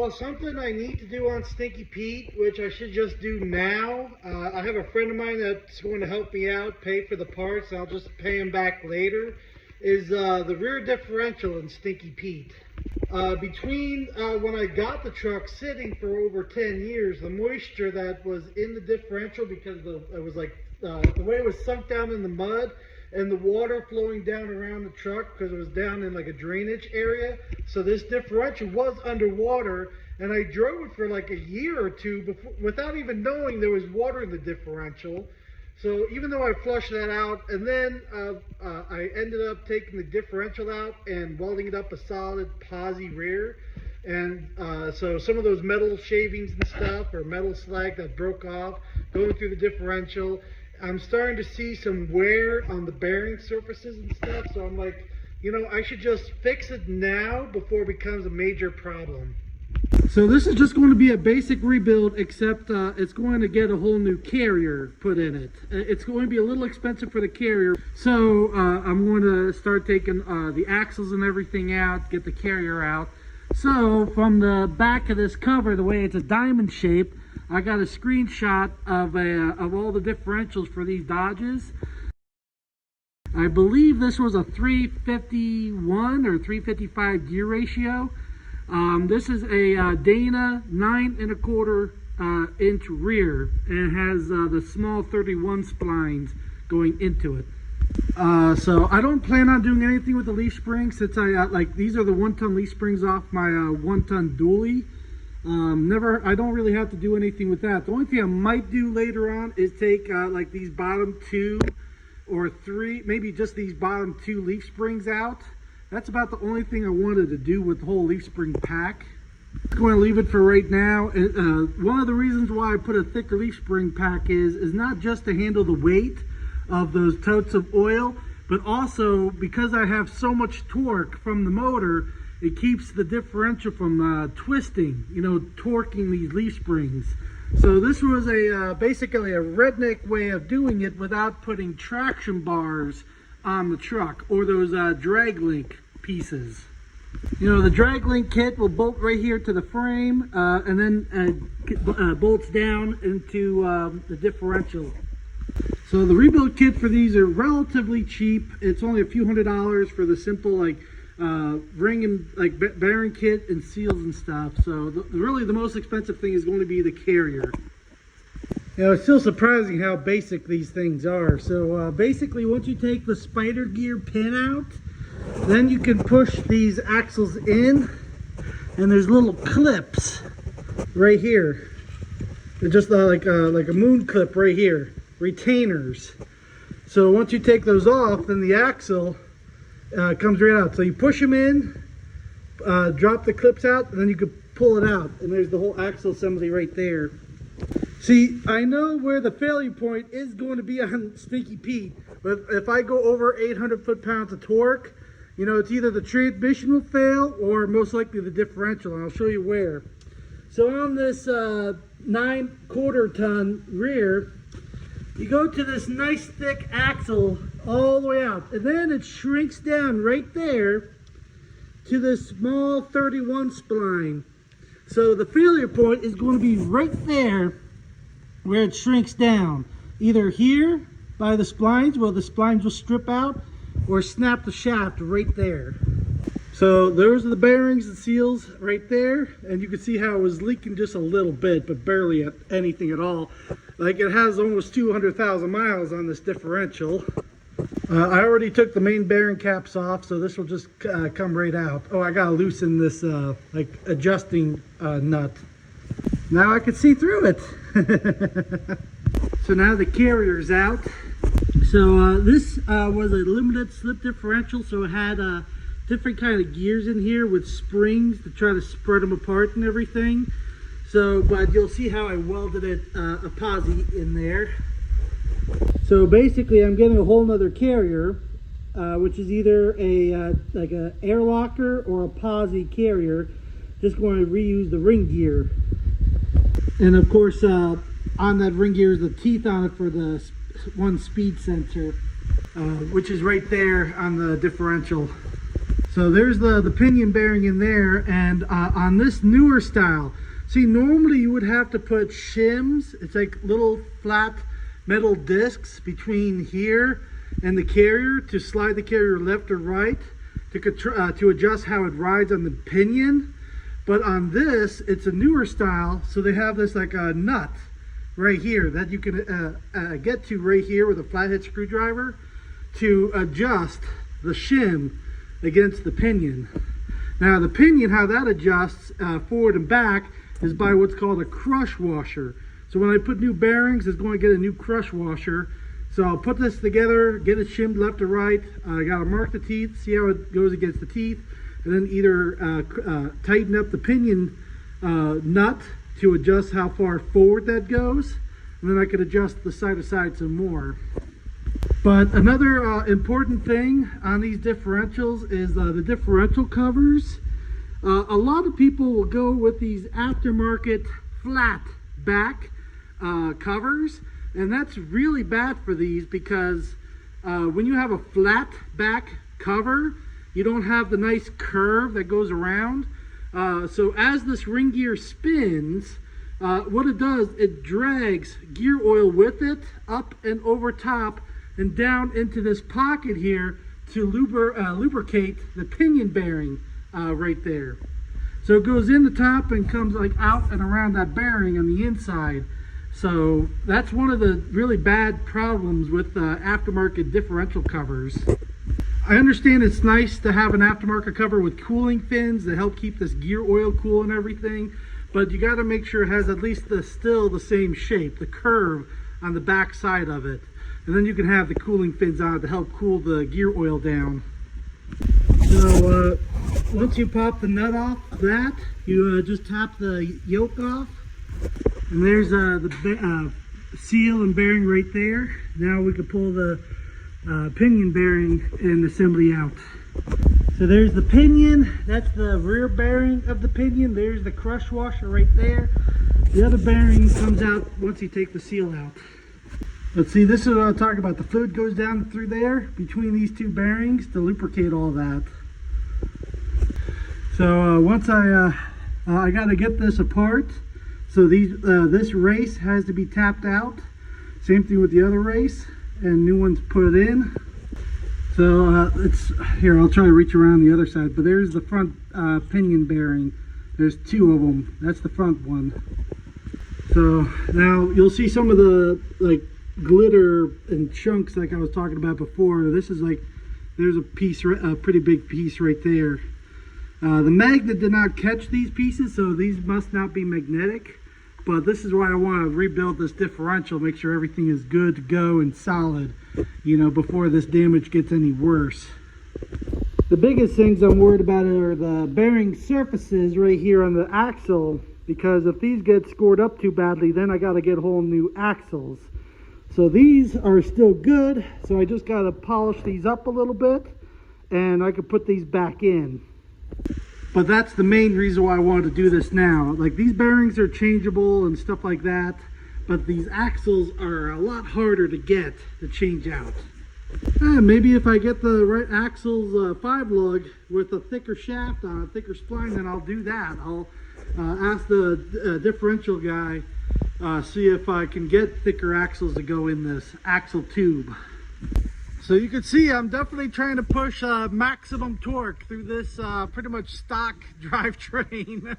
Well, something I need to do on Stinky Pete, which I should just do now. I have a friend of mine that's going to help me out, pay for the parts. I'll just pay him back later. Is the rear differential in Stinky Pete. Between when I got the truck sitting for over 10 years, the moisture that was in the differential, because it was like the way it was sunk down in the mud, and the water flowing down around the truck because it was down in like a drainage area. So this differential was underwater, and I drove it for like a year or two before, without even knowing there was water in the differential. So even though I flushed that out, and then I ended up taking the differential out and welding it up a solid posi rear. And so some of those metal shavings and stuff, or metal slag that broke off, going through the differential, I'm starting to see some wear on the bearing surfaces and stuff. So I'm like, you know, I should just fix it now before it becomes a major problem. So this is just going to be a basic rebuild, except it's going to get a whole new carrier put in it. It's going to be a little expensive for the carrier. So I'm going to start taking the axles and everything out, get the carrier out. So from the back of this cover, the way it's a diamond shape, I got a screenshot of all the differentials for these Dodges. I believe this was a 351 or 355 gear ratio. This is a Dana 9 1/4 inch rear, and it has the small 31 splines going into it. So I don't plan on doing anything with the leaf springs, since these are the 1-ton leaf springs off my 1-ton dually. I don't really have to do anything with that. The only thing I might do later on is take like these bottom 2 or 3, maybe just these bottom 2 leaf springs out. That's about the only thing I wanted to do with the whole leaf spring pack. I'm going to leave it for right now. One of the reasons why I put a thicker leaf spring pack is not just to handle the weight of those totes of oil, but also because I have so much torque from the motor, it keeps the differential from twisting, you know, torquing these leaf springs. So this was basically a redneck way of doing it without putting traction bars on the truck, or those drag link pieces. You know, the drag link kit will bolt right here to the frame, and then bolts down into the differential. So the rebuild kit for these are relatively cheap. It's only a few $100s for the simple ring and bearing kit and seals and stuff. So really the most expensive thing is going to be the carrier. You know, it's still surprising how basic these things are. So basically, once you take the spider gear pin out, then you can push these axles in, and there's little clips right here. They're just like a moon clip right here, retainers. So once you take those off, then the axle comes right out. So you push them in, drop the clips out, and then you can pull it out. And there's the whole axle assembly right there. See, I know where the failure point is going to be on Stinky Pete, but if I go over 800 foot-pounds of torque, you know, it's either the transmission will fail or most likely the differential, and I'll show you where. So on this 9 1/4 ton rear, you go to this nice thick axle all the way out, and then it shrinks down right there to this small 31 spline. So the failure point is going to be right there where it shrinks down, either here by the splines, where the splines will strip out, or snap the shaft right there. So those are the bearings and seals right there, and you can see how it was leaking just a little bit, but barely anything at all. Like, it has almost 200,000 miles on this differential. I already took the main bearing caps off, so this will just come right out. Oh, I gotta loosen this like adjusting nut. Now I can see through it. So now the carrier's out. So this was a limited slip differential, so it had different kind of gears in here with springs to try to spread them apart and everything. So, but you'll see how I welded it a posi in there. So basically, I'm getting a whole nother carrier, which is either a like a air locker or a posi carrier. Just going to reuse the ring gear, and of course, on that ring gear is the teeth on it for the one speed sensor, which is right there on the differential. So there's the pinion bearing in there, and on this newer style, see, normally you would have to put shims. It's like little flat metal discs between here and the carrier to slide the carrier left or right to adjust how it rides on the pinion. But on this, it's a newer style, so they have this like a nut right here that you can get to right here with a flathead screwdriver to adjust the shim against the pinion. Now the pinion, how that adjusts forward and back is by what's called a crush washer. So when I put new bearings, it's going to get a new crush washer. So I'll put this together, get it shimmed left to right. I got to mark the teeth, see how it goes against the teeth, and then either tighten up the pinion nut to adjust how far forward that goes, and then I could adjust the side to side some more. But another important thing on these differentials is the differential covers. A lot of people will go with these aftermarket flat back covers, and that's really bad for these because when you have a flat back cover, you don't have the nice curve that goes around. So as this ring gear spins, what it does, it drags gear oil with it up and over top and down into this pocket here to lubricate the pinion bearing right there. So it goes in the top and comes like out and around that bearing on the inside. So that's one of the really bad problems with aftermarket differential covers. I understand it's nice to have an aftermarket cover with cooling fins that help keep this gear oil cool and everything, but you got to make sure it has at least still the same shape, the curve on the back side of it. And then you can have the cooling fins on it to help cool the gear oil down. So once you pop the nut off that, you just tap the yoke off. And there's the seal and bearing right there. Now we can pull the pinion bearing and assembly out. So there's the pinion. That's the rear bearing of the pinion. There's the crush washer right there. The other bearing comes out once you take the seal out. Let's see, this is what I'm talking about. The fluid goes down through there between these two bearings to lubricate all that. So once I got to get this apart. So this race has to be tapped out. Same thing with the other race, and new ones put in. So it's here. I'll try to reach around the other side. But there's the front pinion bearing. There's two of them. That's the front one. So now you'll see some of the like glitter and chunks like I was talking about before. This is like, there's a piece, a pretty big piece right there. The magnet did not catch these pieces, so these must not be magnetic. But this is why I want to rebuild this differential, make sure everything is good to go and solid, you know, before this damage gets any worse. The biggest things I'm worried about are the bearing surfaces right here on the axle, because if these get scored up too badly, then I got to get whole new axles. So these are still good, so I just got to polish these up a little bit, and I could put these back in. But that's the main reason why I wanted to do this now. Like, these bearings are changeable and stuff like that, but these axles are a lot harder to get to change out. Maybe if I get the right axles 5-lug with a thicker shaft on a thicker spline, then I'll do that. I'll ask the differential guy, see if I can get thicker axles to go in this axle tube. So you can see I'm definitely trying to push maximum torque through this pretty much stock drivetrain.